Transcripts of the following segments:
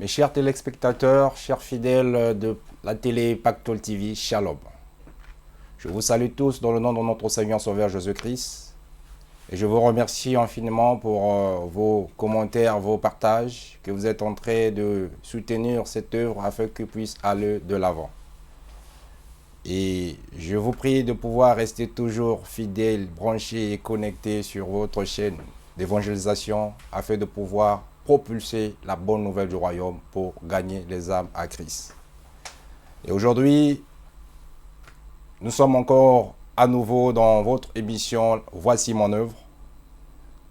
Mes chers téléspectateurs, chers fidèles de la télé Pactole TV, Shalom. Je vous salue tous dans le nom de notre Seigneur Sauveur Jésus-Christ. Et je vous remercie infiniment pour vos commentaires, vos partages, que vous êtes en train de soutenir cette œuvre afin qu'elle puisse aller de l'avant. Et je vous prie de pouvoir rester toujours fidèles, branchés et connectés sur votre chaîne d'évangélisation afin de pouvoir propulser la bonne nouvelle du royaume pour gagner les âmes à Christ. Et aujourd'hui, nous sommes encore à nouveau dans votre émission « Voici mon œuvre »,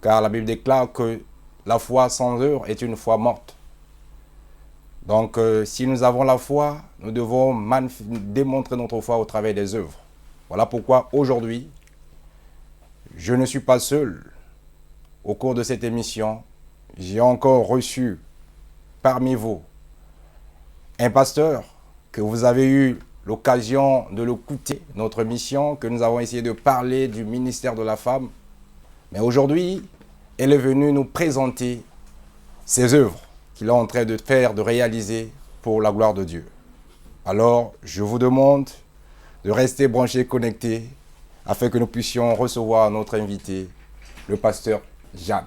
car la Bible déclare que la foi sans œuvre est une foi morte. Donc, si nous avons la foi, nous devons démontrer notre foi au travers des œuvres. Voilà pourquoi aujourd'hui, je ne suis pas seul. Au cours de cette émission, j'ai encore reçu parmi vous un pasteur que vous avez eu l'occasion de l'écouter, notre mission, que nous avons essayé de parler du ministère de la femme. Mais aujourd'hui, elle est venue nous présenter ses œuvres qu'il est en train de faire, de réaliser pour la gloire de Dieu. Alors, je vous demande de rester branchés, connectés, afin que nous puissions recevoir notre invité, le pasteur Jeanne.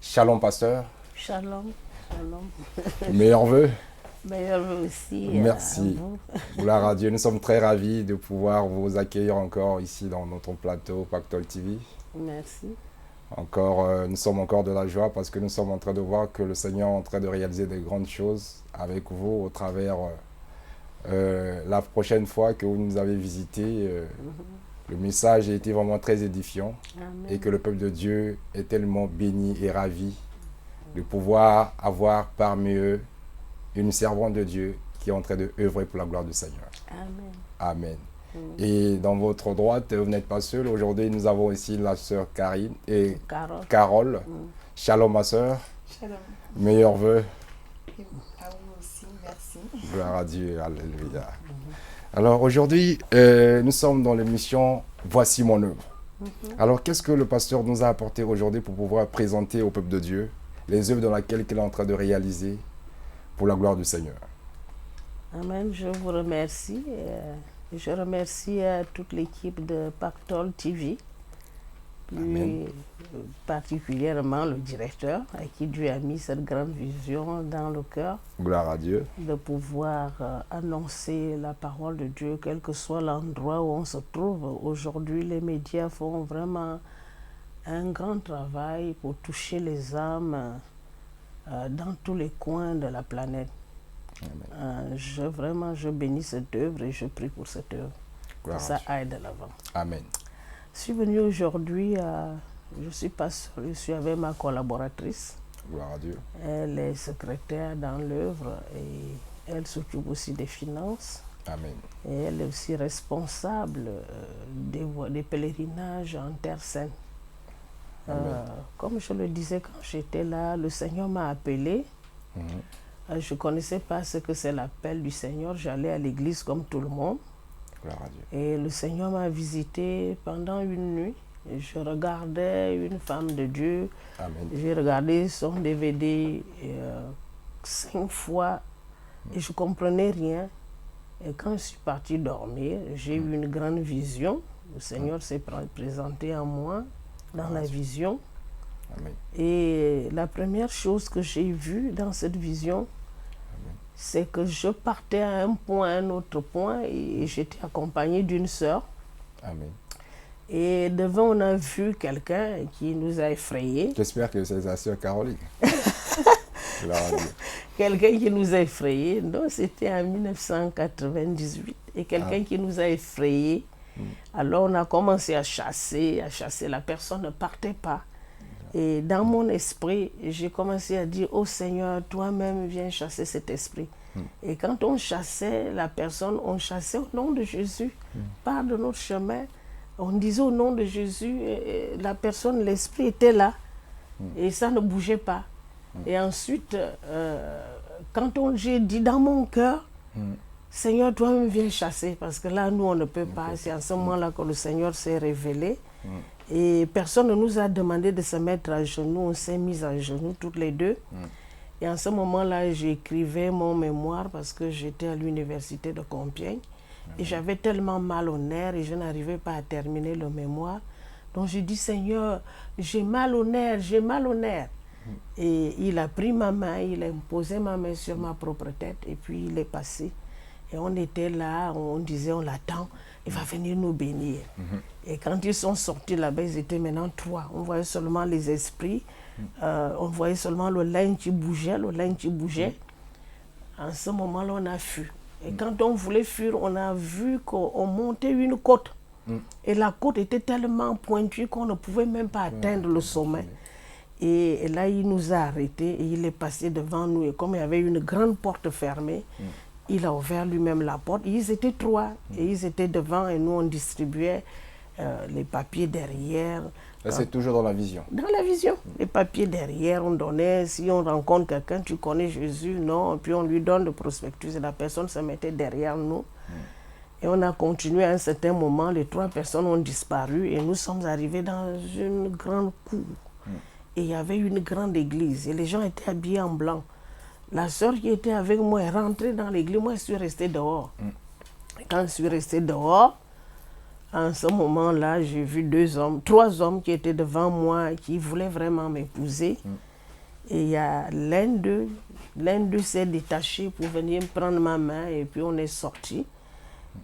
Shalom, pasteur. Shalom, shalom. Meilleurs vœux. Meilleurs vœux aussi. Merci. À vous. Gloire à Dieu. Nous sommes très ravis de pouvoir vous accueillir encore ici dans notre plateau Pactole TV. Merci. Nous sommes encore de la joie parce que nous sommes en train de voir que le Seigneur est en train de réaliser des grandes choses avec vous au travers la prochaine fois que vous nous avez visité. Le message a été vraiment très édifiant. Amen. Et que le peuple de Dieu est tellement béni et ravi de pouvoir avoir parmi eux une servante de Dieu qui est en train de œuvrer pour la gloire du Seigneur. Amen. Amen. Et dans votre droite, vous n'êtes pas seul. Aujourd'hui, nous avons aussi la sœur Karine et Carole. Shalom, ma sœur. Shalom. Meilleurs vœux. À vous aussi, merci. Gloire à Dieu. Alléluia. Alors aujourd'hui, nous sommes dans l'émission « Voici mon œuvre ». Alors, qu'est-ce que le pasteur nous a apporté aujourd'hui pour pouvoir présenter au peuple de Dieu les œuvres dans lesquelles il est en train de réaliser pour la gloire du Seigneur? Amen. Je vous remercie. Je remercie toute l'équipe de Pactole TV, plus particulièrement le directeur, à qui Dieu a mis cette grande vision dans le cœur. Gloire à Dieu. De pouvoir annoncer la parole de Dieu, quel que soit l'endroit où on se trouve. Aujourd'hui, les médias font vraiment un grand travail pour toucher les âmes dans tous les coins de la planète. Je bénis cette œuvre et je prie pour cette œuvre. Gloire que ça aille de l'avant. Amen. Je suis venue aujourd'hui, je suis pas seule, je suis avec ma collaboratrice. Gloire à Dieu. Elle est secrétaire dans l'œuvre et elle s'occupe aussi des finances. Amen. Et elle est aussi responsable des pèlerinages en Terre Sainte. Comme je le disais quand j'étais là, le Seigneur m'a appelé. Je ne connaissais pas ce que c'est l'appel du Seigneur. J'allais à l'église comme tout le monde. Gloire à Dieu. Et le Seigneur m'a visité pendant une nuit. Je regardais une femme de Dieu. Amen. J'ai regardé son DVD 5 fois et je ne comprenais rien. Et quand je suis partie dormir, j'ai eu une grande vision. Le Seigneur s'est présenté en moi dans la vision. Amen. Et la première chose que j'ai vue dans cette vision, c'est que je partais à un point, à un autre point, et j'étais accompagnée d'une sœur. Amen. Et devant, on a vu quelqu'un qui nous a effrayés. J'espère que c'est sa sœur Caroline. Gloire à Dieu. Quelqu'un qui nous a effrayés. Non, c'était en 1998. Et quelqu'un qui nous a effrayés. Alors, on a commencé à chasser. La personne ne partait pas. Et dans mon esprit, j'ai commencé à dire, oh Seigneur, toi-même viens chasser cet esprit. Et quand on chassait la personne, on chassait au nom de Jésus. Par de notre chemin, on disait au nom de Jésus, la personne, l'esprit était là. Et ça ne bougeait pas. Et ensuite, quand j'ai dit dans mon cœur, Seigneur, toi-même viens chasser. Parce que là, nous, on ne peut pas. C'est à ce moment-là que le Seigneur s'est révélé. Et personne ne nous a demandé de se mettre à genoux. On s'est mis à genoux toutes les deux. Et en ce moment-là, j'écrivais mon mémoire parce que j'étais à l'université de Compiègne. Et j'avais tellement mal au nerf et je n'arrivais pas à terminer le mémoire. Donc j'ai dit, Seigneur, j'ai mal au nerf, j'ai mal au nerf. Et il a pris ma main, il a posé ma main sur ma propre tête et puis il est passé. Et on était là, on disait, on l'attend, il va venir nous bénir. Et quand ils sont sortis là-bas, ils étaient maintenant 3. On voyait seulement les esprits, on voyait seulement le linge qui bougeait, En ce moment-là, on a fui. Et quand on voulait fuir, on a vu qu'on montait une côte. Et la côte était tellement pointue qu'on ne pouvait même pas atteindre le sommet. Et là, il nous a arrêtés et il est passé devant nous. Et comme il y avait une grande porte fermée, il a ouvert lui-même la porte. Ils étaient 3 et ils étaient devant et nous, on distribuait les papiers derrière. Là, c'est toujours dans la vision. Dans la vision. Les papiers derrière, on donnait. Si on rencontre quelqu'un, tu connais Jésus, non. Et puis on lui donne le prospectus et la personne se mettait derrière nous. Et on a continué à un certain moment. Les 3 personnes ont disparu et nous sommes arrivés dans une grande cour. Et il y avait une grande église et les gens étaient habillés en blanc. La sœur qui était avec moi est rentrée dans l'église. Moi, je suis restée dehors. Et quand je suis restée dehors, en ce moment-là, j'ai vu 3 hommes qui étaient devant moi, qui voulaient vraiment m'épouser. Et il y a l'un d'eux s'est détaché pour venir prendre ma main et puis on est sortis.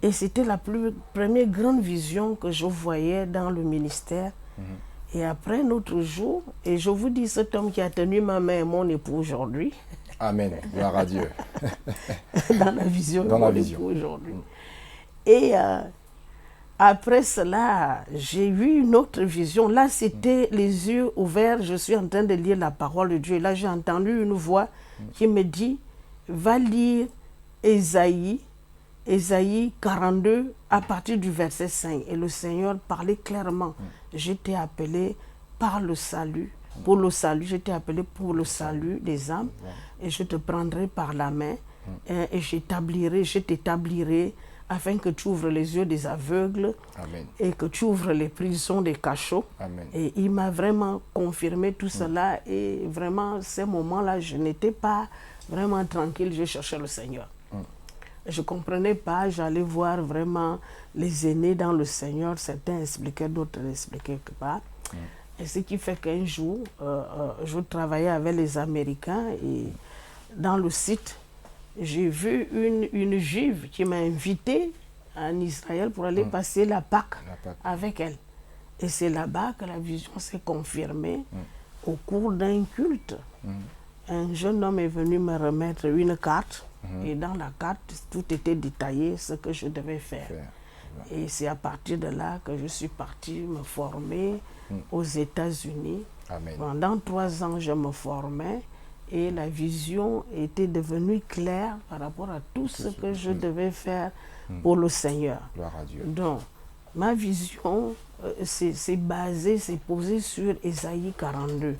Et c'était la première grande vision que je voyais dans le ministère. Et après un autre jour, et je vous dis, cet homme qui a tenu ma main est mon époux aujourd'hui. Amen, gloire à Dieu. Dans la vision, dans la vision. Aujourd'hui. Et après cela, j'ai eu une autre vision. Là, c'était les yeux ouverts. Je suis en train de lire la parole de Dieu. Et là, j'ai entendu une voix qui me dit, va lire Ésaïe 42 à partir du verset 5. Et le Seigneur parlait clairement. J'étais appelé par le salut. Pour le salut, j'étais appelé pour le salut des âmes. Et je te prendrai par la main. Et je t'établirai afin que tu ouvres les yeux des aveugles. Amen. Et que tu ouvres les prisons des cachots. Amen. Et il m'a vraiment confirmé tout cela. Et vraiment, ces moments-là, je n'étais pas vraiment tranquille. Je cherchais le Seigneur. Je ne comprenais pas, j'allais voir vraiment les aînés dans le Seigneur. Certains expliquaient, d'autres n'expliquaient pas. Et ce qui fait qu'un jour, je travaillais avec les Américains et dans le site, j'ai vu une juive qui m'a invité en Israël pour aller passer la Pâque avec elle. Et c'est là-bas que la vision s'est confirmée au cours d'un culte. Un jeune homme est venu me remettre une carte. Et dans la carte, tout était détaillé, ce que je devais faire. Et c'est à partir de là que je suis partie me former aux États-Unis. Pendant 3 ans, je me formais et la vision était devenue claire par rapport à tout ce que je devais faire pour le Seigneur. Gloire à Dieu. Donc, ma vision, c'est basé, c'est posé sur Ésaïe 42.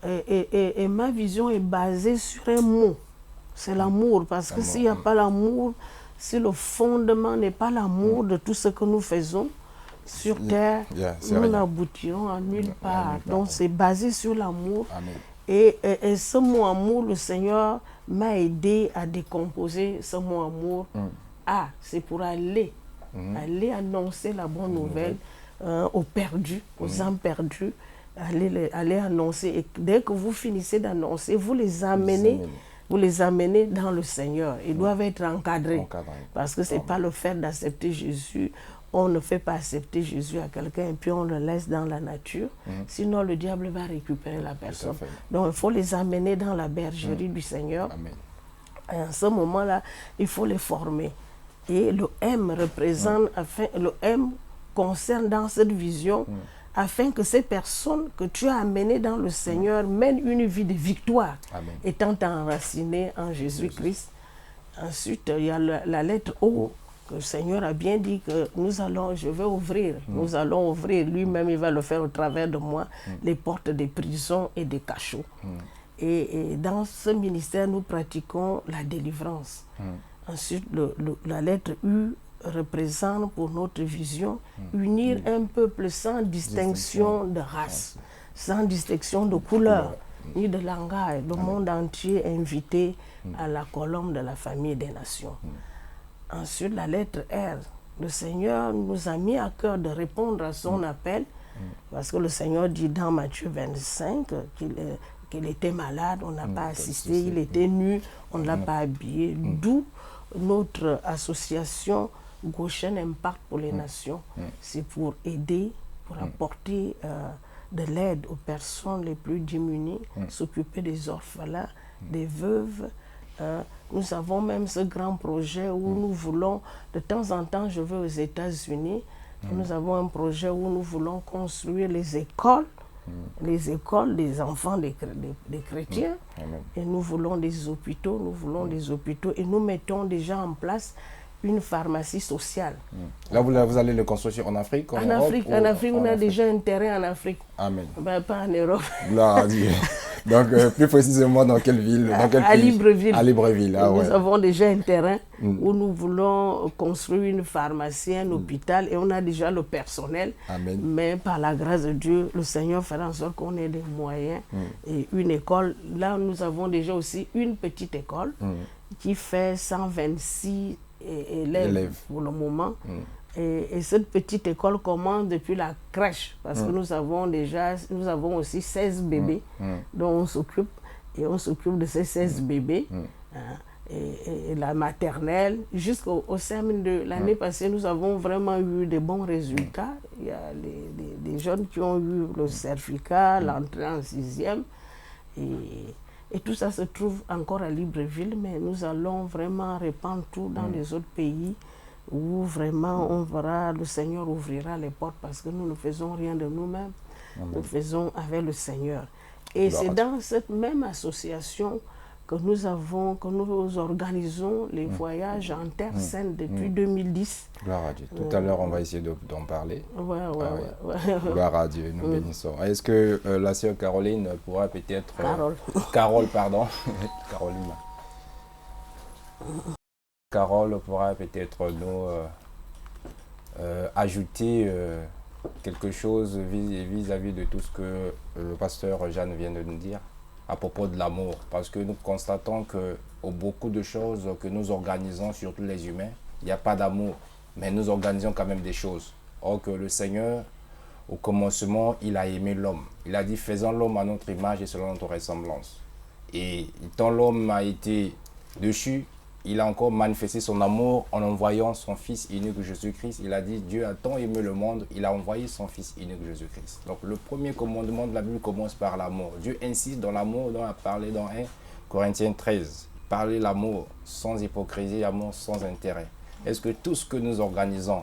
Et ma vision est basée sur un mot. C'est l'amour, parce que s'il n'y a pas l'amour, si le fondement n'est pas l'amour de tout ce que nous faisons sur terre, nous n'aboutirons à nulle part. Donc c'est basé sur l'amour. Et ce mot amour, le Seigneur m'a aidé à décomposer ce mot amour. C'est pour aller annoncer la bonne nouvelle aux perdus, aux âmes perdues. Aller annoncer. Et dès que vous finissez d'annoncer, vous les amenez dans le Seigneur. Ils doivent être encadrés. Parce que ce n'est pas le fait d'accepter Jésus. On ne fait pas accepter Jésus à quelqu'un et puis on le laisse dans la nature. Sinon, le diable va récupérer la personne. Donc, il faut les amener dans la bergerie du Seigneur. Et à ce moment-là, il faut les former. Et le M représente, le M concerne dans cette vision afin que ces personnes que tu as amenées dans le Seigneur mènent une vie de victoire, étant enracinées en Jésus-Christ. Ensuite, il y a la lettre O, que le Seigneur a bien dit que je vais ouvrir, nous allons ouvrir, lui-même il va le faire au travers de moi, les portes des prisons et des cachots. Et dans ce ministère, nous pratiquons la délivrance. Ensuite, la lettre U représente pour notre vision unir un peuple sans distinction de race, sans distinction de couleur, ni de langage. Le monde entier est invité à la colombe de la famille des nations. Ensuite, la lettre R. Le Seigneur nous a mis à cœur de répondre à son appel, parce que le Seigneur dit dans Matthieu 25 qu'il était malade, on n'a pas assisté, il était nu, on ne l'a pas habillé. D'où notre association Goshen Impact pour les Nations. C'est pour aider, pour apporter de l'aide aux personnes les plus démunies, s'occuper des orphelins, des veuves. Nous avons même ce grand projet où nous voulons, de temps en temps, je vais aux États-Unis, nous avons un projet où nous voulons construire les écoles des enfants des chrétiens, et nous voulons des hôpitaux, et nous mettons déjà en place une pharmacie sociale. Là, vous allez le construire en Afrique, en Afrique, on a déjà un terrain en Afrique. Amen. Ben, pas en Europe. Gloire à Dieu. Donc, plus précisément, dans quelle ville, dans quel à pays? Libreville. À Libreville. Ah, nous avons déjà un terrain où nous voulons construire une pharmacie, un hôpital, et on a déjà le personnel. Amen. Mais par la grâce de Dieu, le Seigneur fera en sorte qu'on ait des moyens et une école. Là, nous avons déjà aussi une petite école qui fait 126 élèves pour le moment. Et cette petite école commence depuis la crèche, parce que nous avons aussi 16 bébés dont on s'occupe, et on s'occupe de ces 16 bébés. Et la maternelle jusqu'au CM2. L'année passée, nous avons vraiment eu de bons résultats. Il y a des jeunes qui ont eu le certificat, l'entrée en 6e. Et tout ça se trouve encore à Libreville, mais nous allons vraiment répandre tout dans les autres pays où vraiment on verra, le Seigneur ouvrira les portes, parce que nous ne faisons rien de nous-mêmes. Nous faisons avec le Seigneur. Et c'est dans cette même association que nous organisons les voyages en Terre Sainte depuis 2010. Gloire à Dieu. Tout à l'heure, on va essayer d'en parler. Ouais. Gloire à Dieu, nous bénissons. Est-ce que la sœur Caroline pourra peut-être... Carole, pardon. Caroline. Carole pourra peut-être nous ajouter quelque chose vis-à-vis de tout ce que le pasteur Jeanne vient de nous dire à propos de l'amour, parce que nous constatons que beaucoup de choses que nous organisons, surtout les humains, il n'y a pas d'amour, mais nous organisons quand même des choses. Or que le Seigneur, au commencement, il a aimé l'homme. Il a dit, faisons l'homme à notre image et selon notre ressemblance. Et tant l'homme a été déchu, il a encore manifesté son amour en envoyant son Fils unique Jésus-Christ. Il a dit, Dieu a tant aimé le monde, il a envoyé son Fils unique Jésus-Christ. Donc le premier commandement de la Bible commence par l'amour. Dieu insiste dans l'amour, dont on a parlé dans 1 Corinthiens 13. Parler l'amour sans hypocrisie, amour sans intérêt. Est-ce que tout ce que nous organisons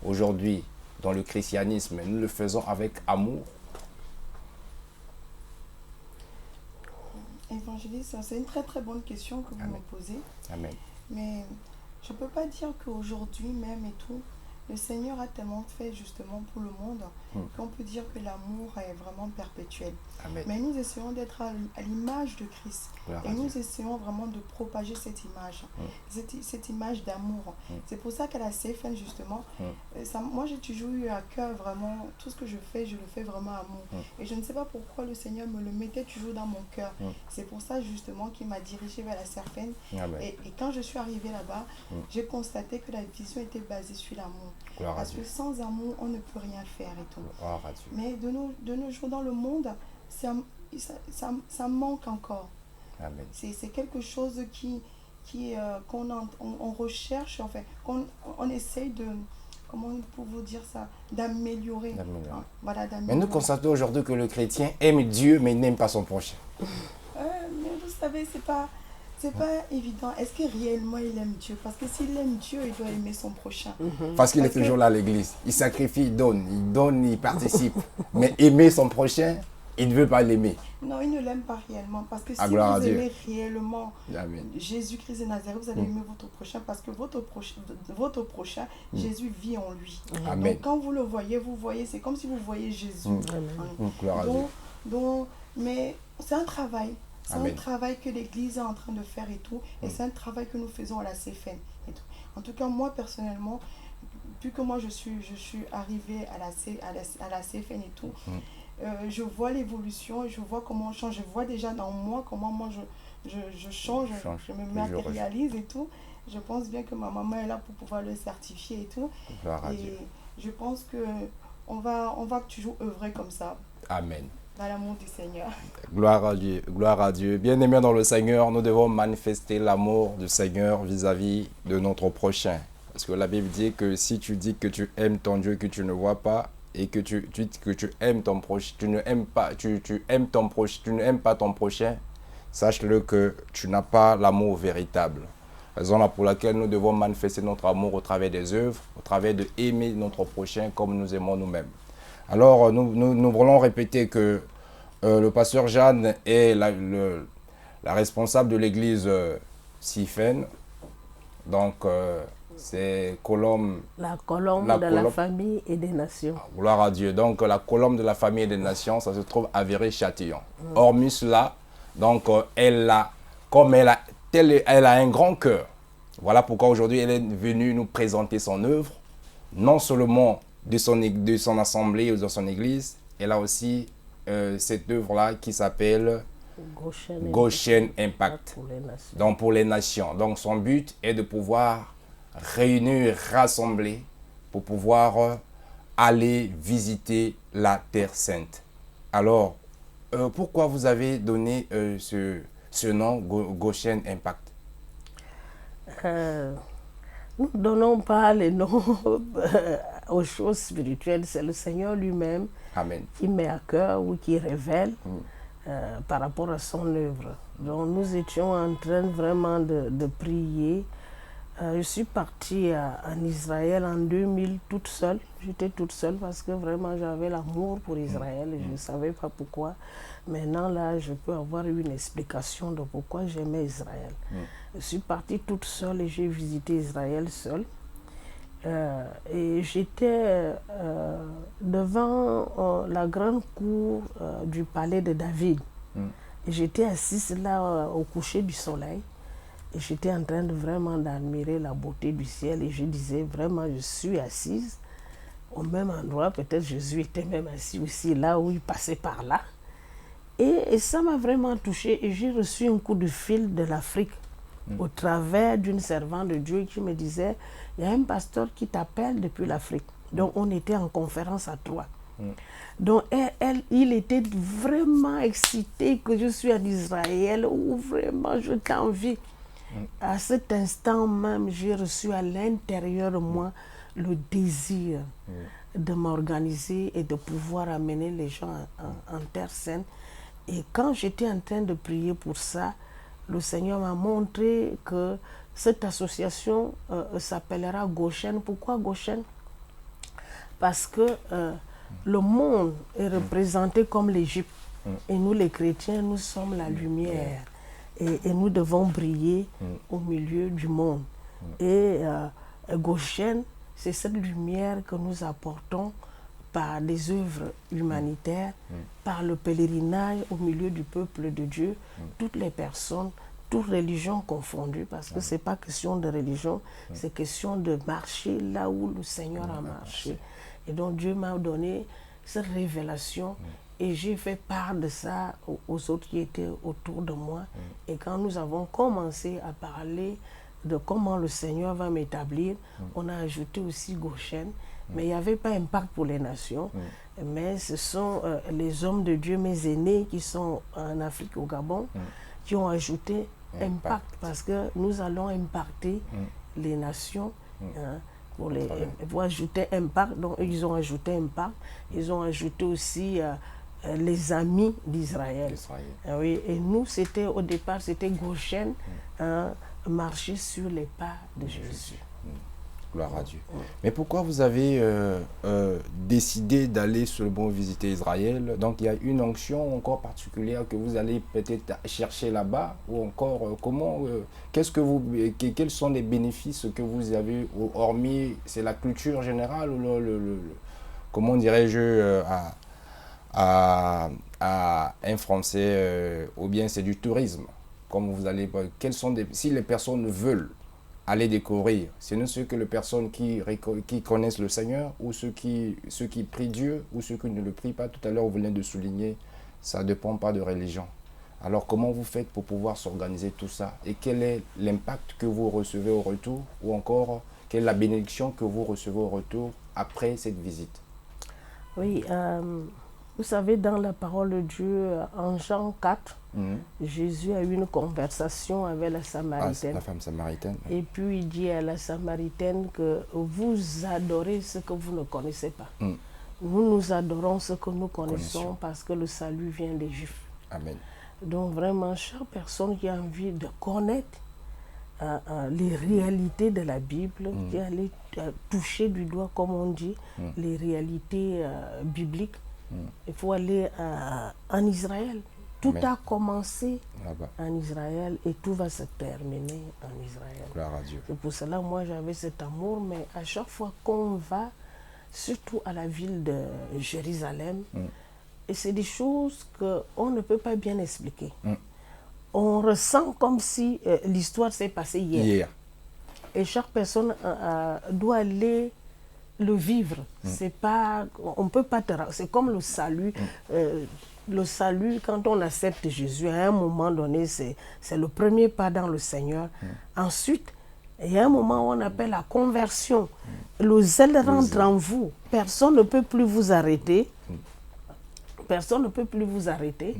aujourd'hui dans le christianisme, nous le faisons avec amour? Évangéliste, c'est une très très bonne question que vous me posez. Amen. Mais je ne peux pas dire qu'aujourd'hui même et tout, le Seigneur a tellement fait justement pour le monde qu'on peut dire que l'amour est vraiment perpétuel. Amen. Mais nous essayons d'être à l'image de Christ. Et nous essayons vraiment de propager cette image, cette image d'amour. C'est pour ça qu'à la CFN justement, moi j'ai toujours eu à cœur vraiment, tout ce que je le fais vraiment à amour. Et je ne sais pas pourquoi le Seigneur me le mettait toujours dans mon cœur. C'est pour ça justement qu'il m'a dirigé vers la CFN. Et quand je suis arrivée là-bas, j'ai constaté que la vision était basée sur l'amour. Parce que sans amour, on ne peut rien faire et tout. Mais de nos jours dans le monde, ça manque encore. C'est quelque chose qu'on recherche, en fait, qu'on essaye de, comment pour vous dire ça, d'améliorer. Voilà, mais nous constatons aujourd'hui que le chrétien aime Dieu, mais il n'aime pas son prochain. Mais vous savez, c'est pas évident. Est-ce que réellement il aime Dieu? Parce que s'il aime Dieu, il doit aimer son prochain. Parce qu'il est toujours là à l'église. Il sacrifie, il donne, il participe. Mais aimer son prochain, il ne veut pas l'aimer. Non, il ne l'aime pas réellement. Parce que si vous aimez réellement Jésus-Christ de Nazareth, vous allez aimer votre prochain. Parce que votre prochain, Jésus vit en lui. Amen. Donc quand vous le voyez, c'est comme si vous voyez Jésus. Mais c'est un travail. C'est un travail que l'Église est en train de faire et tout. Et c'est un travail que nous faisons à la CFN et tout. En tout cas, moi, personnellement, vu que moi, je suis arrivée à la CFN et tout, je vois l'évolution, je vois comment on change, je vois déjà dans moi comment moi je change, je me matérialise et tout. Je pense bien que ma maman est là pour pouvoir le certifier et tout. Et je pense que on va toujours œuvrer comme ça. Amen. Dans l'amour du Seigneur. Gloire à Dieu, gloire à Dieu. Bien-aimés dans le Seigneur, nous devons manifester l'amour du Seigneur vis-à-vis de notre prochain. Parce que la Bible dit que si tu dis que tu aimes ton Dieu que tu ne vois pas et que tu aimes ton prochain, tu n'aimes pas ton prochain, sache-le que tu n'as pas l'amour véritable. Raison pour laquelle nous devons manifester notre amour au travers des œuvres, au travers de aimer notre prochain comme nous aimons nous-mêmes. Alors, nous voulons répéter que le pasteur Jeanne est la responsable de l'église Sifen. Donc, c'est la colombe de la famille et des nations. Gloire à Dieu. Donc, la colombe de la famille et des nations, ça se trouve à Viré-Châtillon. Hormis cela, donc, elle a un grand cœur. Voilà pourquoi aujourd'hui, elle est venue nous présenter son œuvre, non seulement de son assemblée ou de son église. Elle a aussi cette œuvre-là qui s'appelle Goshen Impact. Donc pour les nations. Donc son but est de pouvoir réunir, rassembler pour pouvoir aller visiter la Terre Sainte. Alors, pourquoi vous avez donné ce nom Goshen Impact? Nous ne donnons pas les noms aux choses spirituelles, c'est le Seigneur lui-même qui met à cœur ou qui révèle par rapport à son œuvre. Donc nous étions en train vraiment de prier. Je suis partie en Israël en 2000 toute seule. J'étais toute seule parce que vraiment j'avais l'amour pour Israël et je ne savais pas pourquoi. Maintenant là, je peux avoir une explication de pourquoi j'aimais Israël. Je suis partie toute seule et j'ai visité Israël seule. Et j'étais devant la grande cour du palais de David. Et j'étais assise là au coucher du soleil. Et j'étais en train de vraiment d'admirer la beauté du ciel. Et je disais vraiment, je suis assise au même endroit. Peut-être Jésus était même assis aussi là où il passait par là. Et ça m'a vraiment touchée. Et j'ai reçu un coup de fil de l'Afrique au travers d'une servante de Dieu qui me disait, il y a un pasteur qui t'appelle depuis l'Afrique. Donc on était en conférence à 3. Donc il était vraiment excité que je suis en Israël, où vraiment je t'envie. À cet instant même, j'ai reçu à l'intérieur de moi le désir de m'organiser et de pouvoir amener les gens en Terre Sainte. Et quand j'étais en train de prier pour ça, le Seigneur m'a montré que cette association s'appellera Goshen. Pourquoi Goshen? Parce que le monde est représenté comme l'Égypte. Et nous, les chrétiens, nous sommes la lumière. Et nous devons briller au milieu du monde. Et Goshen, c'est cette lumière que nous apportons par des œuvres humanitaires, par le pèlerinage au milieu du peuple de Dieu, toutes les personnes, toutes religions confondues, parce que ce n'est pas question de religion, c'est question de marcher là où le Seigneur a marché. Et donc Dieu m'a donné cette révélation et j'ai fait part de ça aux autres qui étaient autour de moi. Et quand nous avons commencé à parler de comment le Seigneur va m'établir, on a ajouté aussi Goshen. Mais il n'y avait pas impact pour les nations. Mais ce sont les hommes de Dieu, mes aînés qui sont en Afrique, au Gabon, qui ont ajouté impact. Parce que nous allons impacter les nations pour ajouter impact. Donc ils ont ajouté impact. Ils ont ajouté aussi les amis d'Israël. Oui, et nous, au départ, c'était Goshen, marcher sur les pas de Jésus. Gloire à Dieu. Mais pourquoi vous avez décidé d'aller seulement visiter Israël? Donc il y a une onction encore particulière que vous allez peut-être chercher là-bas, ou encore quels sont les bénéfices que vous avez, hormis, c'est la culture générale ou comment dirais-je à un Français, ou bien c'est du tourisme, comme vous allez, si les personnes veulent aller découvrir? Ce ne sont que les personnes qui connaissent le Seigneur ou ceux qui prient Dieu ou ceux qui ne le prient pas. Tout à l'heure, vous venez de souligner, ça ne dépend pas de religion. Alors, comment vous faites pour pouvoir s'organiser tout ça? Et quel est l'impact que vous recevez au retour? Ou encore, quelle est la bénédiction que vous recevez au retour après cette visite? Oui, vous savez, dans la parole de Dieu, en Jean 4, Jésus a eu une conversation avec la Samaritaine. La femme samaritaine. Et puis il dit à la Samaritaine que vous adorez ce que vous ne connaissez pas. Nous adorons ce que nous connaissons parce que le salut vient des Juifs. Amen. Donc vraiment, chaque personne qui a envie de connaître les réalités de la Bible, qui allait toucher du doigt, comme on dit, les réalités bibliques, il faut aller en Israël. Tout a commencé en Israël et tout va se terminer en Israël. Gloire à Dieu. C'est pour cela, moi, j'avais cet amour, mais à chaque fois qu'on va, surtout à la ville de Jérusalem, et c'est des choses qu'on ne peut pas bien expliquer. On ressent comme si l'histoire s'est passée hier. Et chaque personne doit aller le vivre. C'est pas, on peut pas c'est comme le salut. Le salut, quand on accepte Jésus, à un moment donné, c'est le premier pas dans le Seigneur. Ensuite, il y a un moment où on appelle la conversion. Le zèle rentre en vous. Personne ne peut plus vous arrêter. Personne ne peut plus vous arrêter.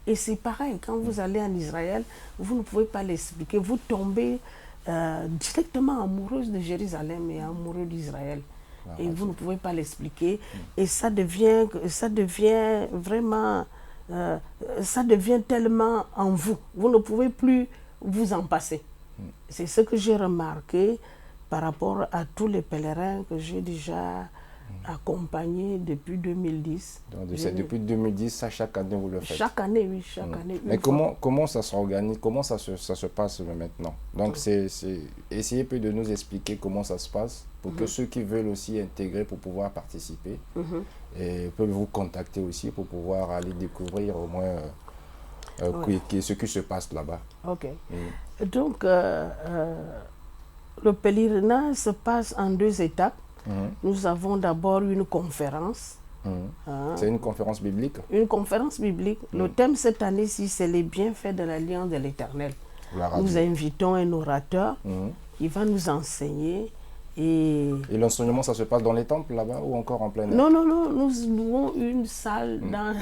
Et c'est pareil, quand vous allez en Israël, vous ne pouvez pas l'expliquer. Vous tombez directement amoureuse de Jérusalem et amoureux d'Israël. Et vous ne pouvez pas l'expliquer. Et ça devient vraiment, ça devient tellement en vous. Vous ne pouvez plus vous en passer. C'est ce que j'ai remarqué par rapport à tous les pèlerins que j'ai déjà accompagnés depuis 2010. Donc, depuis 2010, ça, chaque année, vous le faites? Chaque année, oui, chaque année. Mais comment ça s'organise? Comment ça se passe maintenant? Donc, essayez peu de nous expliquer comment ça se passe pour que ceux qui veulent aussi intégrer pour pouvoir participer et peuvent vous contacter aussi pour pouvoir aller découvrir au moins ce qui se passe là-bas. Ok. Donc, le pèlerinage se passe en 2 étapes. Nous avons d'abord une conférence. C'est une conférence biblique? Une conférence biblique. Le thème cette année-ci, c'est les bienfaits de l'Alliance de l'Éternel. Nous invitons un orateur qui va nous enseigner. Et l'enseignement, ça se passe dans les temples là-bas ou encore en plein air? Non, nous louons une salle dans...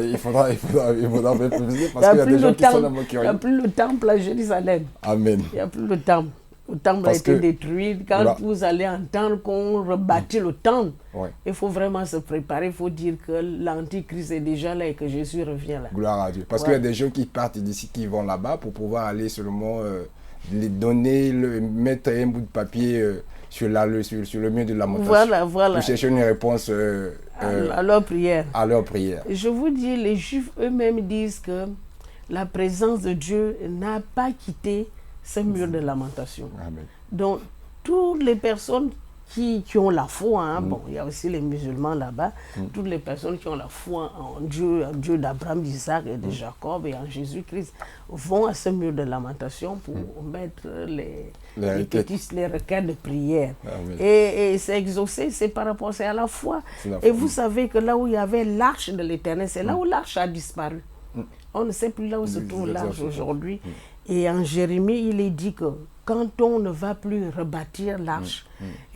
il faudra faire plus parce qu'il y a des gens qui sont dans mon cœur. Il n'y a plus le temple à Jérusalem. Amen. Il n'y a plus le temple. Le temple a été détruit. Quand vous allez entendre qu'on rebâtit le temple, il faut vraiment se préparer. Il faut dire que l'Antichrist est déjà là et que Jésus revient là. Gloire à Dieu. Parce qu'il y a des gens qui partent d'ici, qui vont là-bas pour pouvoir aller seulement les donner, mettre un bout de papier sur le mur de lamentation. Voilà. Pour chercher une réponse à leur prière. À leur prière. Je vous dis, les Juifs eux-mêmes disent que la présence de Dieu n'a pas quitté ce mur de lamentation. Amen. Donc, toutes les personnes qui ont la foi, bon, il y a aussi les musulmans là-bas, toutes les personnes qui ont la foi en Dieu d'Abraham, d'Isaac et de Jacob et en Jésus-Christ, vont à ce mur de lamentation pour mettre les requêtes de prière. Et c'est exaucé, c'est par rapport à la foi. Et vous savez que là où il y avait l'arche de l'Éternel, c'est là où l'arche a disparu. On ne sait plus là où se trouve l'arche aujourd'hui. Et en Jérémie, il est dit que quand on ne va plus rebâtir l'arche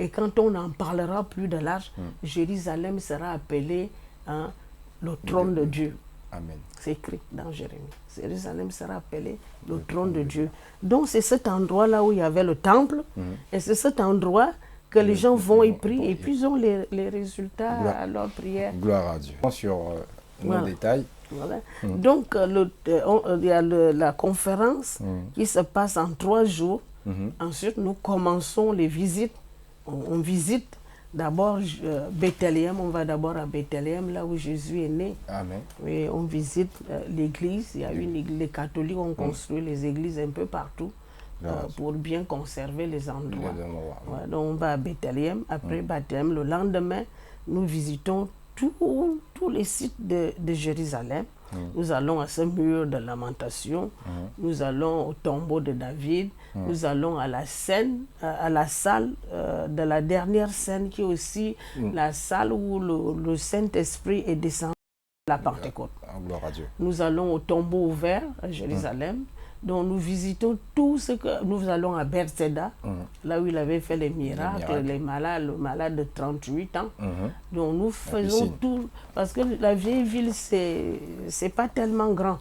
et quand on n'en parlera plus de l'arche, Jérusalem sera appelé le trône de Dieu. Amen. C'est écrit dans Jérémie. Jérusalem sera appelé le trône de Dieu. Donc c'est cet endroit-là où il y avait le temple et c'est cet endroit que les gens vont et prient et puis ils ont les résultats à leur prière. Gloire à Dieu. Sur nos détails. Voilà. Donc, il y a la conférence qui se passe en 3 jours. Ensuite, nous commençons les visites. On visite d'abord Bethléem. On va d'abord à Bethléem, là où Jésus est né. Amen. Et on visite l'église. Il y a une église. Les catholiques ont construit les églises un peu partout pour bien conserver les endroits. Donc, on va à Bethléem. Après Bethléem, le lendemain, nous visitons tous les sites de Jérusalem. Nous allons à ce mur de lamentation, nous allons au tombeau de David, nous allons à la scène, à la salle de la dernière scène qui est aussi la salle où le Saint-Esprit est descendu à la Pentecôte. Gloire à Dieu. Nous allons au tombeau ouvert à Jérusalem. Donc nous visitons tout ce que... Nous allons à Bethesda, là où il avait fait les miracles, le malade de 38 ans. Donc nous faisons tout, parce que la vieille ville, c'est pas tellement grand.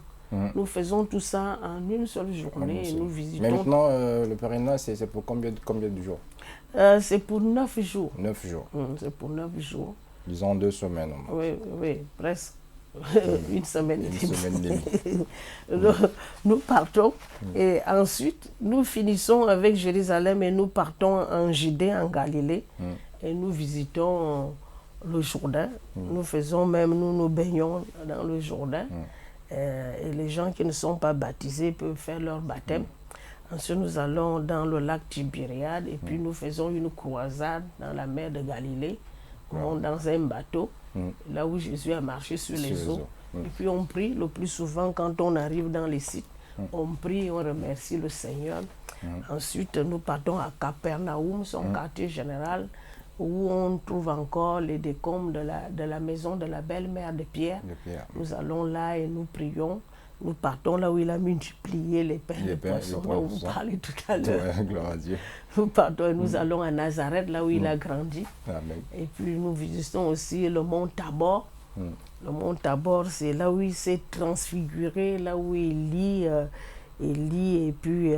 Nous faisons tout ça en une seule journée et nous visitons... Mais maintenant, le pèlerinage, c'est pour combien de jours? C'est pour 9 jours. 9 jours. C'est pour 9 jours. Disons 2 semaines. Oui, presque. Une semaine et demie. Nous partons et ensuite nous finissons avec Jérusalem et nous partons en Judée, en Galilée et nous visitons le Jourdain. Nous faisons même, nous nous baignons dans le Jourdain et les gens qui ne sont pas baptisés peuvent faire leur baptême. Ensuite nous allons dans le lac Tibériade et puis nous faisons une croisade dans la mer de Galilée. On monte dans un bateau, là où Jésus a marché sur les eaux. Et puis on prie, le plus souvent quand on arrive dans les sites, on prie, on remercie le Seigneur. Ensuite, nous partons à Capernaum, son quartier général, où on trouve encore les décombres de la maison de la belle-mère de Pierre. Nous allons là et nous prions. Nous partons là où il a multiplié les pains et les poissons dont vous parlez tout à l'heure. Gloire à Dieu. Nous partons et nous allons à Nazareth, là où il a grandi. Amen. Et puis nous visitons aussi le mont Tabor. Le mont Tabor, c'est là où il s'est transfiguré, là où Élie et puis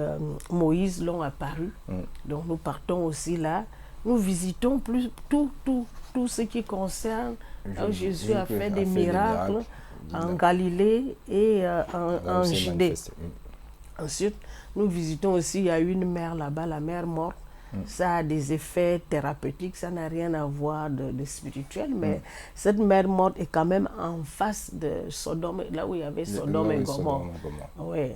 Moïse l'ont apparu. Donc nous partons aussi là. Nous visitons tout ce qui concerne là où Jésus a fait des miracles. En Galilée et en Judée. Ensuite, nous visitons aussi, il y a une mer là-bas, la mer morte. Ça a des effets thérapeutiques, ça n'a rien à voir de spirituel, mais cette mer morte est quand même en face de Sodome, là où il y avait Sodome et Gomorrhe. Oui,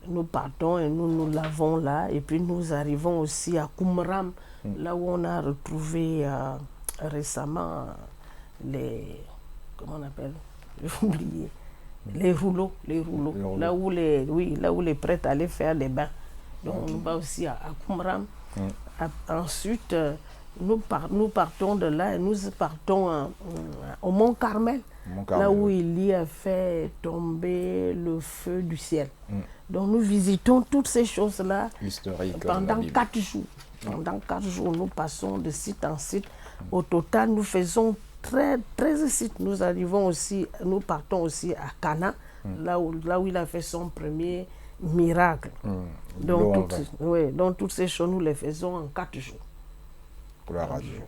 nous partons et nous l'avons là, et puis nous arrivons aussi à Qumran, là où on a retrouvé récemment comment on appelle? J'ai oublié. Les rouleaux. Là où les prêtres allaient faire des bains. Donc on va aussi à Qumran. Ensuite, nous partons de là et nous partons au Mont Carmel, là où il y a fait tomber le feu du ciel. Donc nous visitons toutes ces choses-là pendant 4 jours. Pendant 4 jours, nous passons de site en site. Au total, nous faisons 13 sites. Nous partons aussi à Cana, là où il a fait son premier miracle. Donc toutes ces choses, nous les faisons en 4 jours. Gloire à Dieu.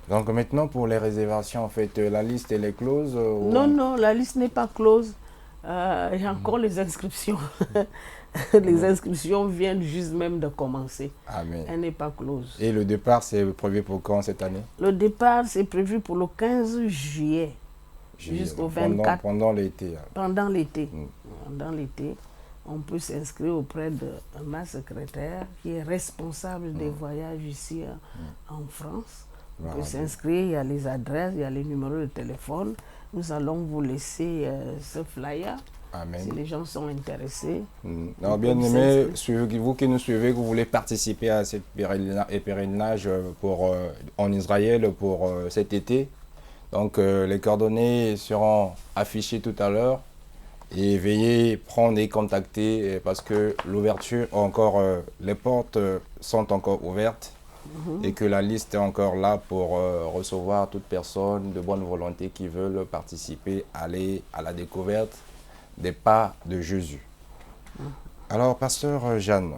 Donc maintenant, pour les réservations, en fait, la liste, elle est close Non, la liste n'est pas close. Il y a encore les inscriptions. Les inscriptions viennent juste même de commencer. Amen. Elle n'est pas close. Et le départ, c'est prévu pour quand cette année? Le départ, c'est prévu pour le 15 juillet. Jusqu'au 24. Pendant l'été. Pendant l'été. Pendant l'été, on peut s'inscrire auprès de ma secrétaire qui est responsable des voyages ici en France. On peut s'inscrire, il y a les adresses, il y a les numéros de téléphone. Nous allons vous laisser ce flyer. Amen. Si les gens sont intéressés. Alors, bien aimé, vous qui nous suivez, que vous voulez participer à ce pèlerinage en Israël pour cet été. Donc les coordonnées seront affichées tout à l'heure. Et veuillez prendre et contacter parce que l'ouverture, les portes sont encore ouvertes. Et que la liste est encore là pour recevoir toute personne de bonne volonté qui veulent participer, aller à la découverte des pas de Jésus. Alors, pasteur Jeanne,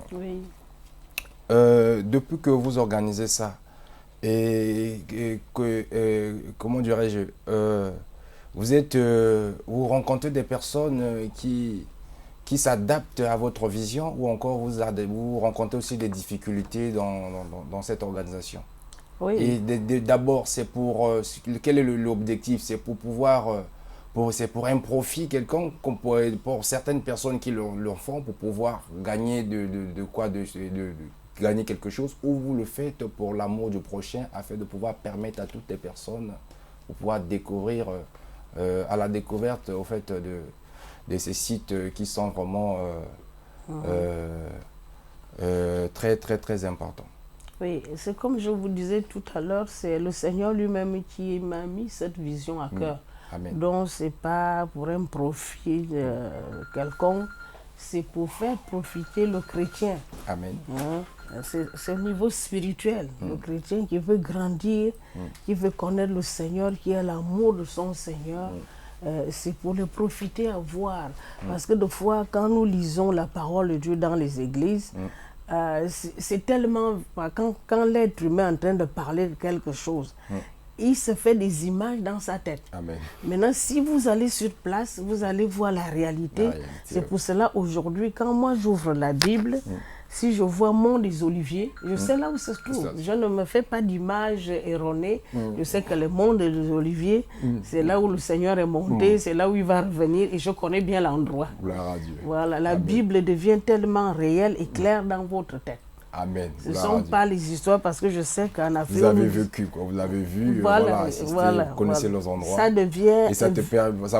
depuis que vous organisez ça, comment dirais-je, vous rencontrez des personnes qui s'adaptent à votre vision ou encore vous rencontrez aussi des difficultés dans cette organisation? Oui. Et d'abord, quel est l'objectif? C'est pour pouvoir... c'est pour un profit quelconque pour certaines personnes qui le font pour pouvoir gagner gagner quelque chose, ou vous le faites pour l'amour du prochain afin de pouvoir permettre à toutes les personnes pour pouvoir découvrir, à la découverte au fait de ces sites qui sont vraiment très, très, très importants. Oui, c'est comme je vous disais tout à l'heure, c'est le Seigneur lui-même qui m'a mis cette vision à cœur. Amen. Donc, ce n'est pas pour un profit quelconque, c'est pour faire profiter le chrétien. Amen. Hein? C'est au niveau spirituel. Le chrétien qui veut grandir, qui veut connaître le Seigneur, qui a l'amour de son Seigneur, c'est pour le profiter à voir. Parce que des fois, quand nous lisons la parole de Dieu dans les églises, c'est tellement... Quand l'être humain est en train de parler de quelque chose, il se fait des images dans sa tête. Amen. Maintenant, si vous allez sur place, vous allez voir la réalité. C'est pour cela, aujourd'hui, quand moi j'ouvre la Bible, si je vois Mont des Oliviers, je sais là où ça se trouve. Je ne me fais pas d'image erronée. Je sais que le Mont des Oliviers, c'est là où le Seigneur est monté, c'est là où il va revenir et je connais bien l'endroit. Gloire à Dieu. Voilà, la Bible devient tellement réelle et claire dans votre tête. Amen. Ce ne sont pas les histoires parce que je sais qu'en Afrique... Vous avez vécu, quoi. Vous l'avez vu, vous connaissez les endroits. Ça devient... Et ça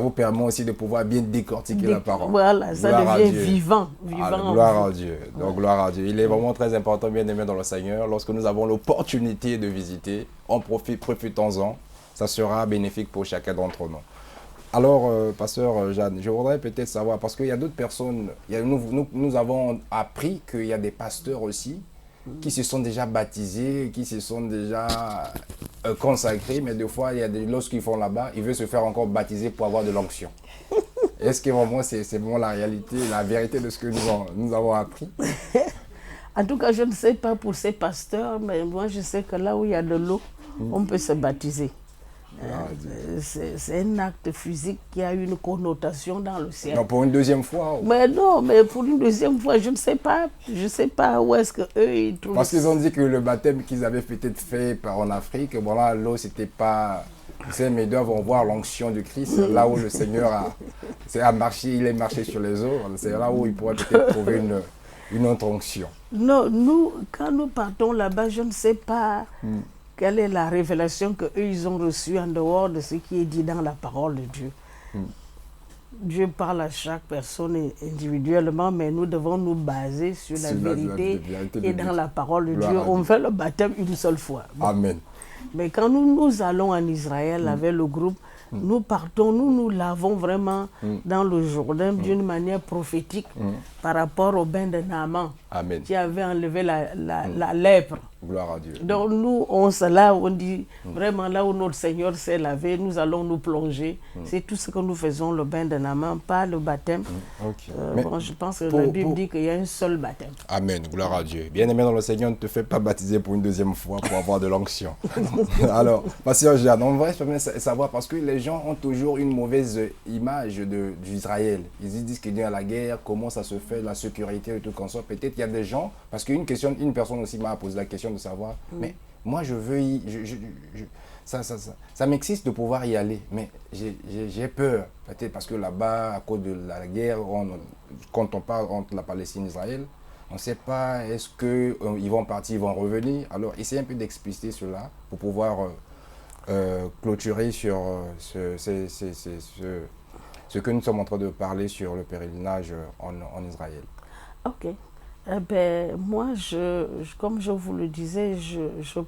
vous permet aussi de pouvoir bien décortiquer la parole. Voilà, ça devient vivant. Gloire à Dieu. Donc, gloire à Dieu. Il est vraiment très important, bien aimé dans le Seigneur. Lorsque nous avons l'opportunité de visiter, profitons-en. Ça sera bénéfique pour chacun d'entre nous. Alors, pasteur Jeanne, je voudrais peut-être savoir, parce qu'il y a d'autres personnes, nous avons appris qu'il y a des pasteurs aussi qui se sont déjà baptisés, qui se sont déjà consacrés, mais des fois, lorsqu'ils font là-bas, ils veulent se faire encore baptiser pour avoir de l'onction. Est-ce que vraiment c'est vraiment la réalité, la vérité de ce que nous avons appris? En tout cas, je ne sais pas pour ces pasteurs, mais moi je sais que là où il y a de l'eau, on peut se baptiser. C'est un acte physique qui a une connotation dans le ciel. Non, pour une deuxième fois. Mais non, mais pour une deuxième fois, je ne sais pas. Je ne sais pas où est-ce qu'eux, ils trouvent... Parce qu'ils ont dit que le baptême qu'ils avaient peut-être fait en Afrique, voilà, l'eau, c'était pas... Mais ils doivent voir l'onction du Christ, là où le Seigneur a marché, il est marché sur les eaux. C'est là où il pourrait peut-être trouver une autre onction. Non, nous, quand nous partons là-bas, je ne sais pas... Quelle est la révélation qu'eux, ils ont reçue en dehors de ce qui est dit dans la parole de Dieu? Dieu parle à chaque personne individuellement, mais nous devons nous baser sur la vérité et dans la parole de Dieu. On fait le baptême une seule fois. Bon. Amen. Mais quand nous allons en Israël avec le groupe, nous partons, nous lavons vraiment dans le Jourdain d'une manière prophétique par rapport au bain de Naaman qui avait enlevé la lèpre. Gloire à Dieu. Donc nous, on se lave, on dit vraiment là où notre Seigneur s'est lavé, nous allons nous plonger. C'est tout ce que nous faisons, le bain de Naaman, pas le baptême. Bon, je pense que la Bible dit qu'il y a un seul baptême. Amen, gloire à Dieu. Bien aimé dans le Seigneur, ne te fais pas baptiser pour une deuxième fois pour avoir de l'onction. Alors, pasteur Jeanne, on va savoir parce que les gens ont toujours une mauvaise image d'Israël. Ils disent qu'il y a la guerre, comment ça se fait, la sécurité et tout comme ça. Peut-être il y a des gens, parce qu'une personne aussi m'a posé la question de savoir, mais moi je veux ça m'excite de pouvoir y aller, mais j'ai peur, peut-être parce que là-bas, à cause de la guerre, quand on parle entre la Palestine et Israël, on ne sait pas est-ce qu'ils vont partir, ils vont revenir. Alors, essayez un peu d'expliciter cela pour pouvoir clôturer sur ce que nous sommes en train de parler sur le pèlerinage en Israël. Ok. Eh ben, moi, comme je vous le disais, je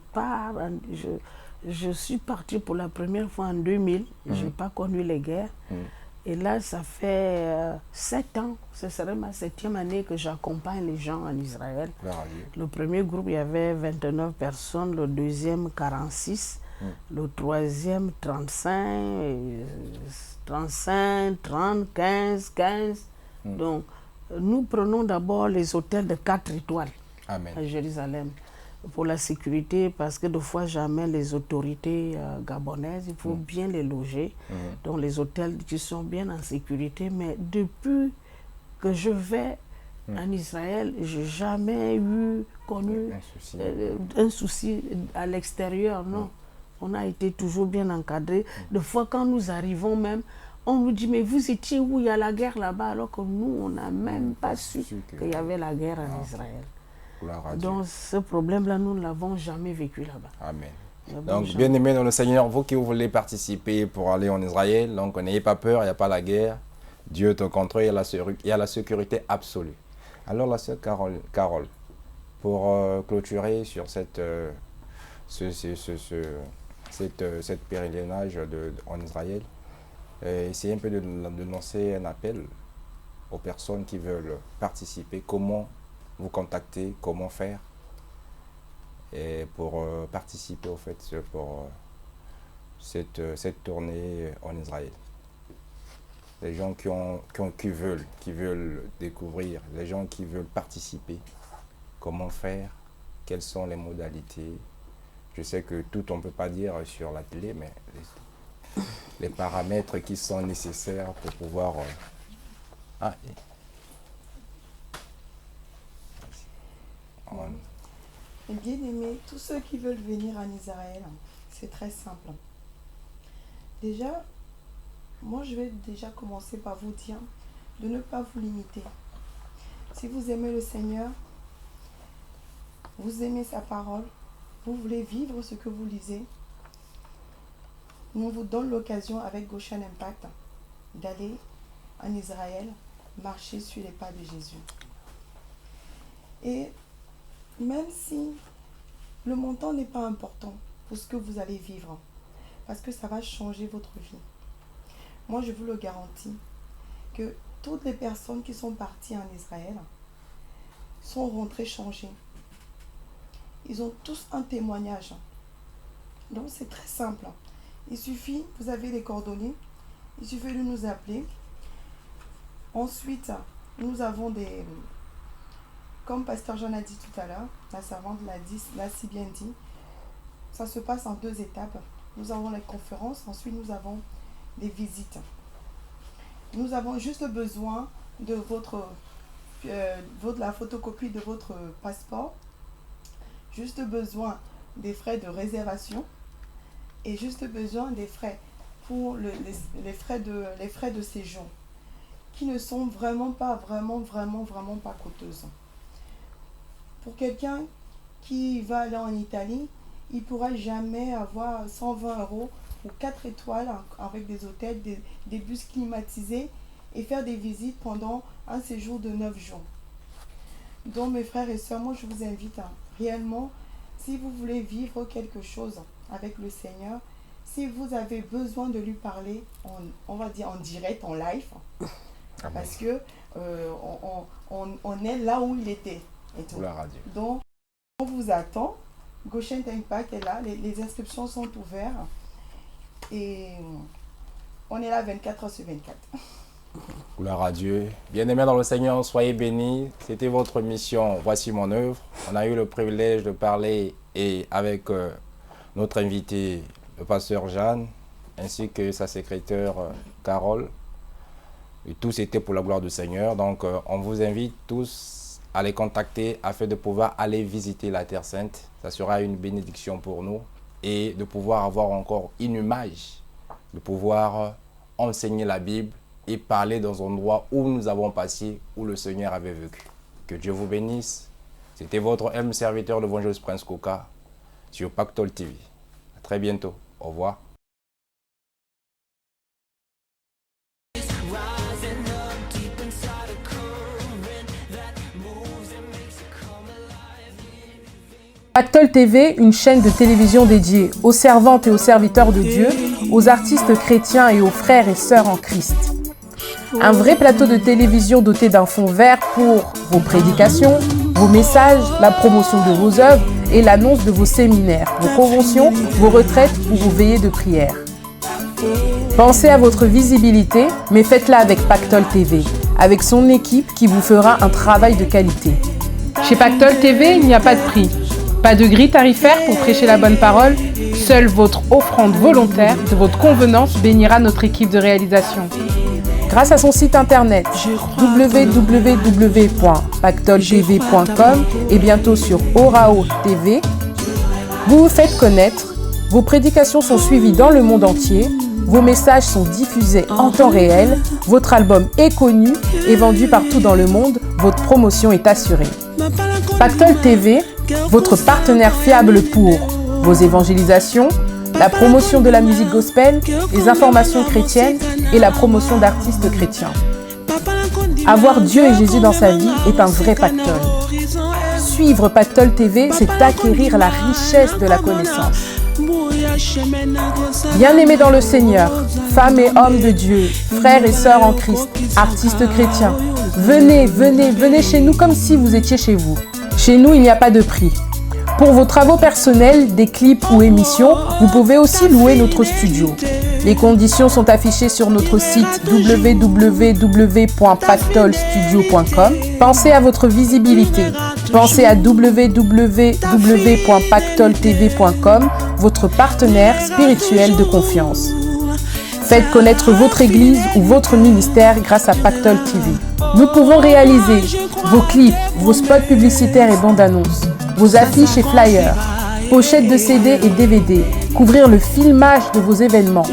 suis partie pour la première fois en 2000. Je n'ai pas connu les guerres. Et là, ça fait 7 ans. Ce serait ma 7e année que j'accompagne les gens en Israël. Le premier groupe, il y avait 29 personnes. Le deuxième, 46. Le troisième, 35, 30, 15. Donc, nous prenons d'abord les hôtels de 4 étoiles à Jérusalem pour la sécurité, parce que des fois j'amène les autorités gabonaises, il faut bien les loger. Donc les hôtels qui sont bien en sécurité, mais depuis que je vais en Israël, je n'ai jamais connu un souci à l'extérieur, non. On a été toujours bien encadrés. Des fois quand nous arrivons même, on nous dit, mais vous étiez où? Il y a la guerre là-bas, alors que nous, on n'a même pas su qu'il y avait la guerre en Israël. Donc, ce problème-là, nous ne l'avons jamais vécu là-bas. Amen. Donc, bien aimés dans le Seigneur, vous qui voulez participer pour aller en Israël, donc n'ayez pas peur, il n'y a pas la guerre. Dieu est au contrôle, il y a la sécurité absolue. Alors, la sœur Carole, pour clôturer sur cette pèlerinage en Israël, essayez un peu de lancer un appel aux personnes qui veulent participer. Comment vous contacter, comment faire et pour participer au fait pour cette tournée en Israël. Les gens qui veulent découvrir, les gens qui veulent participer, comment faire, quelles sont les modalités. Je sais que tout on ne peut pas dire sur la télé, mais les paramètres qui sont nécessaires pour pouvoir... Et bien aimé, tous ceux qui veulent venir en Israël, c'est très simple. Déjà, moi je vais déjà commencer par vous dire de ne pas vous limiter. Si vous aimez le Seigneur, vous aimez sa parole, vous voulez vivre ce que vous lisez, on vous donne l'occasion avec Goshen Impact d'aller en Israël, marcher sur les pas de Jésus. Et même si le montant n'est pas important pour ce que vous allez vivre, parce que ça va changer votre vie. Moi, je vous le garantis que toutes les personnes qui sont parties en Israël sont rentrées changées. Ils ont tous un témoignage. Donc, c'est très simple. Il suffit, vous avez les coordonnées, il suffit de nous appeler. Ensuite, nous avons des... Comme Pasteur Jean a dit tout à l'heure, la servante l'a si bien dit, ça se passe en 2 étapes. Nous avons les conférences, ensuite nous avons des visites. Nous avons juste besoin de la photocopie de votre passeport, juste besoin des frais de réservation et juste besoin des frais pour les frais de séjour qui ne sont vraiment pas coûteuses. Pour quelqu'un qui va aller en Italie, il ne pourra jamais avoir 120 € ou 4 étoiles avec des hôtels, des bus climatisés et faire des visites pendant un séjour de 9 jours. Donc mes frères et sœurs, moi je vous invite réellement, si vous voulez vivre quelque chose avec le Seigneur, si vous avez besoin de lui parler, on va dire en direct, en live, parce que on est là où il était. Et tout. La radio. Donc, on vous attend. Goshen Impact est là. Les inscriptions sont ouvertes. Et on est là 24 h sur 24. Gloire à Dieu. Bien-aimés dans le Seigneur, soyez bénis. C'était votre mission. Voici mon œuvre. On a eu le privilège de parler avec notre invité, le pasteur Jeanne, ainsi que sa secrétaire Carole. Et tout c'était pour la gloire du Seigneur. Donc, on vous invite tous à les contacter afin de pouvoir aller visiter la Terre Sainte. Ça sera une bénédiction pour nous et de pouvoir avoir encore une image, de pouvoir enseigner la Bible et parler dans un endroit où nous avons passé, où le Seigneur avait vécu. Que Dieu vous bénisse. C'était votre humble serviteur, l'évangéliste Prince Coca, sur Pactol TV. À très bientôt. Au revoir. Pactol TV, une chaîne de télévision dédiée aux servantes et aux serviteurs de Dieu, aux artistes chrétiens et aux frères et sœurs en Christ. Un vrai plateau de télévision doté d'un fond vert pour vos prédications, vos messages, la promotion de vos œuvres et l'annonce de vos séminaires, vos conventions, vos retraites ou vos veillées de prière. Pensez à votre visibilité, mais faites-la avec Pactol TV, avec son équipe qui vous fera un travail de qualité. Chez Pactol TV, il n'y a pas de prix. Pas de grille tarifaire pour prêcher la bonne parole. Seule votre offrande volontaire de votre convenance bénira notre équipe de réalisation. Grâce à son site internet www.pactoltv.com et bientôt sur Orao TV, vous vous faites connaître, vos prédications sont suivies dans le monde entier, vos messages sont diffusés en temps réel, votre album est connu et vendu partout dans le monde, votre promotion est assurée. Pactol TV, votre partenaire fiable pour vos évangélisations, la promotion de la musique gospel, les informations chrétiennes et la promotion d'artistes chrétiens. Avoir Dieu et Jésus dans sa vie est un vrai pactole. Suivre Pactole TV, c'est acquérir la richesse de la connaissance. Bien-aimés dans le Seigneur, femmes et hommes de Dieu, frères et sœurs en Christ, artistes chrétiens, venez chez nous comme si vous étiez chez vous. Chez nous, il n'y a pas de prix. Pour vos travaux personnels, des clips ou émissions, vous pouvez aussi louer notre studio. Les conditions sont affichées sur notre site www.pactolestudio.com. Pensez à votre visibilité. Pensez à www.pactoletv.com, votre partenaire spirituel de confiance. Faites connaître votre église ou votre ministère grâce à Pactole TV. Nous pouvons réaliser vos clips, vos spots publicitaires et bandes annonces, vos affiches et flyers, pochettes de CD et DVD, couvrir le filmage de vos événements,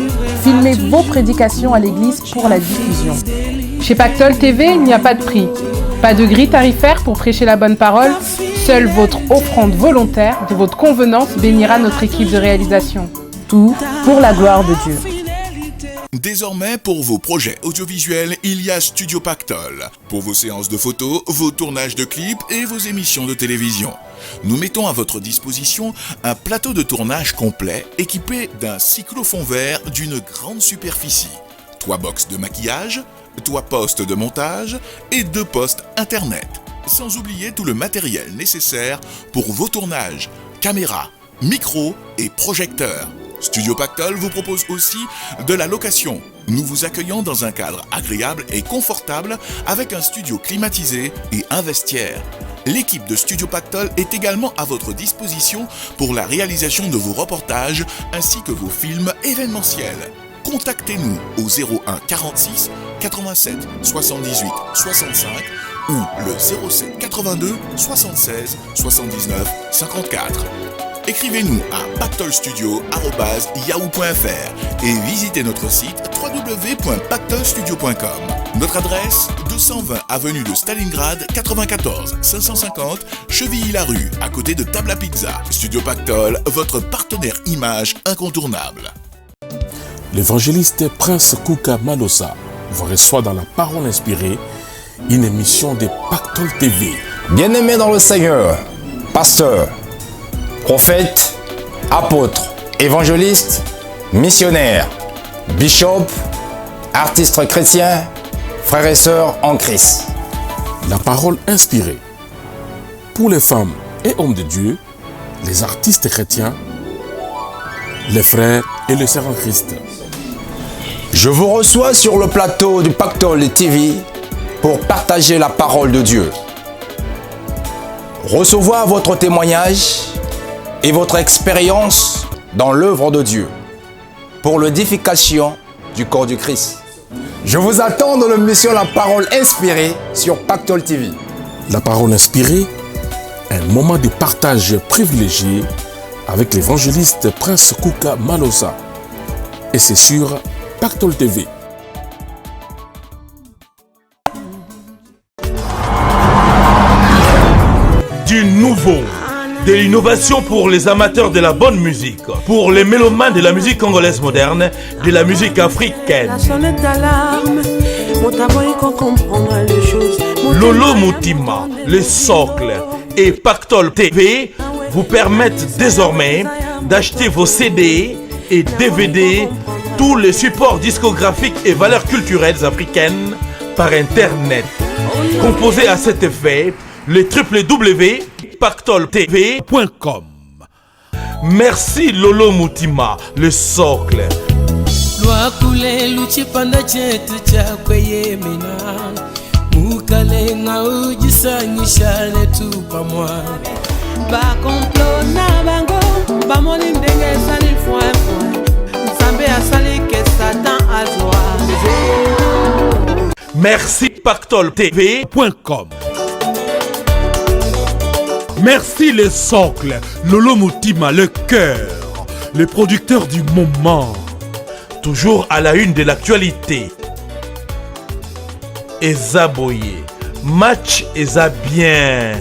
filmer vos prédications à l'église pour la diffusion. Chez Pactole TV, il n'y a pas de prix, pas de grille tarifaire pour prêcher la bonne parole. Seule votre offrande volontaire de votre convenance bénira notre équipe de réalisation. Tout pour la gloire de Dieu. Désormais, pour vos projets audiovisuels, il y a Studio Pactole. Pour vos séances de photos, vos tournages de clips et vos émissions de télévision. Nous mettons à votre disposition un plateau de tournage complet équipé d'un cyclophone vert d'une grande superficie. 3 box de maquillage, 3 postes de montage et 2 postes internet. Sans oublier tout le matériel nécessaire pour vos tournages, caméras, micros et projecteurs. Studio Pactole vous propose aussi de la location. Nous vous accueillons dans un cadre agréable et confortable avec un studio climatisé et un vestiaire. L'équipe de Studio Pactole est également à votre disposition pour la réalisation de vos reportages ainsi que vos films événementiels. Contactez-nous au 01 46 87 78 65 ou le 07 82 76 79 54. Écrivez-nous à pactolestudio@yahoo.fr et visitez notre site www.pactolestudio.com. Notre adresse 220 avenue de Stalingrad 94 550 Chevilly-la-Rue à côté de Table à Pizza. Studio Pactole, votre partenaire image incontournable. L'évangéliste Prince Kouka Malosa vous reçoit dans la parole inspirée, une émission de Pactole TV. Bien-aimés dans le Seigneur, pasteur, prophète, apôtre, évangéliste, missionnaire, bishop, artiste chrétien, frères et sœurs en Christ. La parole inspirée. Pour les femmes et hommes de Dieu, les artistes chrétiens, les frères et les sœurs en Christ. Je vous reçois sur le plateau du Pactole TV pour partager la parole de Dieu. Recevoir votre témoignage et votre expérience dans l'œuvre de Dieu pour l'édification du corps du Christ. Je vous attends dans l'émission La Parole Inspirée sur Pactole TV. La parole inspirée, un moment de partage privilégié avec l'évangéliste Prince Kouka Malosa. Et c'est sur Pactole TV. Du nouveau, de l'innovation pour les amateurs de la bonne musique, pour les mélomanes de la musique congolaise moderne, de la musique africaine. Lolo Mutima, le socle et Pactole TV vous permettent désormais d'acheter vos CD et DVD, tous les supports discographiques et valeurs culturelles africaines par Internet. Composez à cet effet le www.pactoletv.com. Merci Lolo Mutima, le socle. Merci pactoletv.com. Merci les socles, Lolo Mutima, le cœur, le producteur du moment, toujours à la une de l'actualité. Eza Boye, match Eza bien.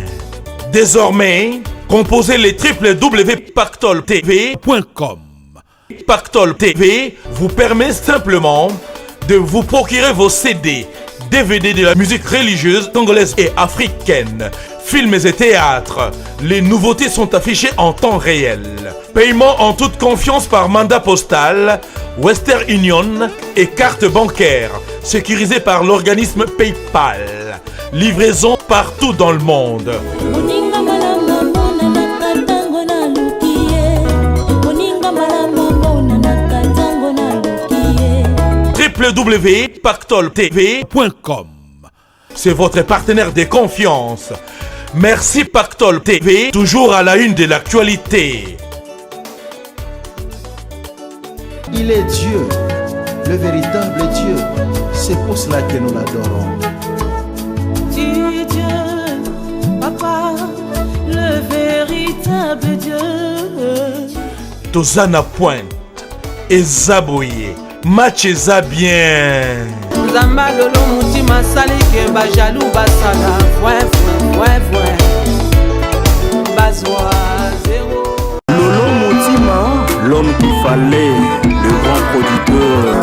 Désormais, Composez les www.pactoltv.com. Pactol TV vous permet simplement de vous procurer vos CD, DVD de la musique religieuse congolaise et africaine, films et théâtres. Les nouveautés sont affichées en temps réel. Paiement en toute confiance par mandat postal, Western Union et carte bancaire, sécurisée par l'organisme PayPal. Livraison partout dans le monde. www.pactoltv.com. C'est votre partenaire de confiance. Merci Pactol TV, toujours à la une de l'actualité. Il est Dieu, le véritable Dieu. C'est pour cela que nous l'adorons. Tu es Dieu, Papa, le véritable Dieu. Tozana Pointe, Ezaboye, match eza bien. Zamba lolo mutima sali ke ba jaloux basala, ouais, bazwa zéro. Lolo Mutima, l'homme qu'il fallait, le grand producteur.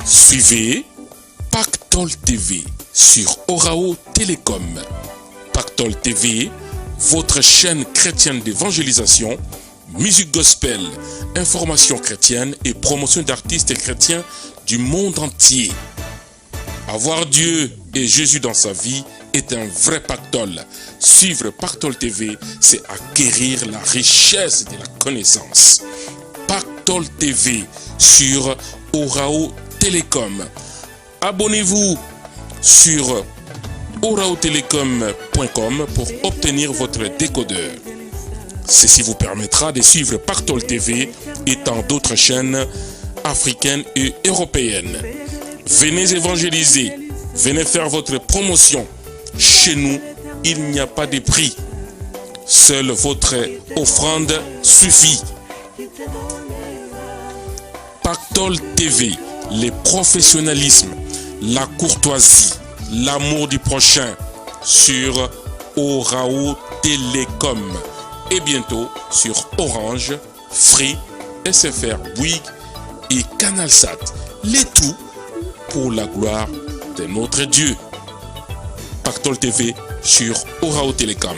Suivez Pactol TV sur Orao Télécom. Pactol TV, votre chaîne chrétienne d'évangélisation, musique gospel, information chrétienne et promotion d'artistes chrétiens du monde entier. Avoir Dieu et Jésus dans sa vie est un vrai pactole. Suivre Pactol TV, c'est acquérir la richesse de la connaissance. Pactol TV sur Orao Télécom. Abonnez-vous sur oraotelecom.com pour obtenir votre décodeur. Ceci vous permettra de suivre Pactol TV et tant d'autres chaînes africaines et européennes. Venez évangéliser, venez faire votre promotion. Chez nous, il n'y a pas de prix. Seule votre offrande suffit. Pactol TV, le professionnalisme, la courtoisie, l'amour du prochain sur Orao Télécom et bientôt sur Orange, Free, SFR, Bouygues et Canalsat. Les tout pour la gloire de notre Dieu. Pactol TV sur Orao Télécom.